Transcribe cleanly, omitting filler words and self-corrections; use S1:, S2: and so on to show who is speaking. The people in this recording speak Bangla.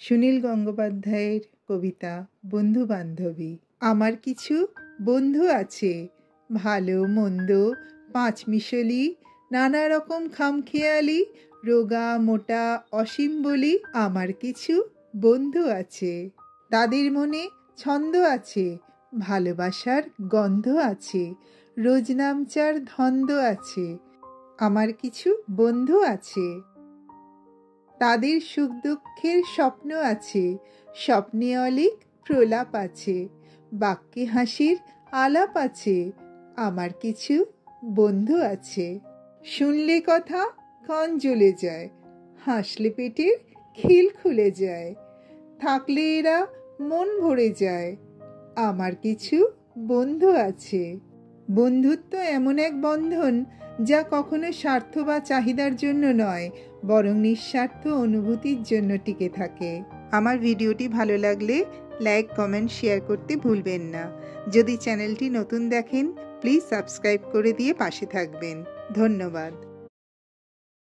S1: সুনীল গঙ্গোপাধ্যায়ের কবিতা বন্ধু বান্ধবী। আমার কিছু বন্ধু আছে, ভালো মন্দ পাঁচমিশালি, নানা রকম খামখেয়ালি, রোগা মোটা অসীম বলি। আমার কিছু বন্ধু আছে, তাদের মনে ছন্দ আছে, ভালোবাসার গন্ধ আছে, রোজ নামচার ধন্দ আছে। আমার কিছু বন্ধু আছে, তাদের সুখ দুঃখের স্বপ্ন আছে, স্বপ্নে অলিক প্রলাপ আছে, বাক্যে হাসির আলাপ আছে। আমার কিছু বন্ধু আছে, শুনলে কথা কান জ্বলে যায়, হাসলে পেটের খিল খুলে যায়, থাকলে এরা মন ভরে যায়। আমার কিছু বন্ধু আছে। বন্ধুত্ব এমন এক বন্ধন যা কখনো স্বার্থ বা চাহিদার জন্য নয়, বরং নিঃস্বার্থ অনুভূতির জন্য টিকে থাকে। আমার ভিডিওটি ভালো লাগলে লাইক কমেন্ট শেয়ার করতে ভুলবেন না। যদি চ্যানেলটি নতুন দেখেন প্লিজ সাবস্ক্রাইব করে দিয়ে পাশে থাকবেন। ধন্যবাদ।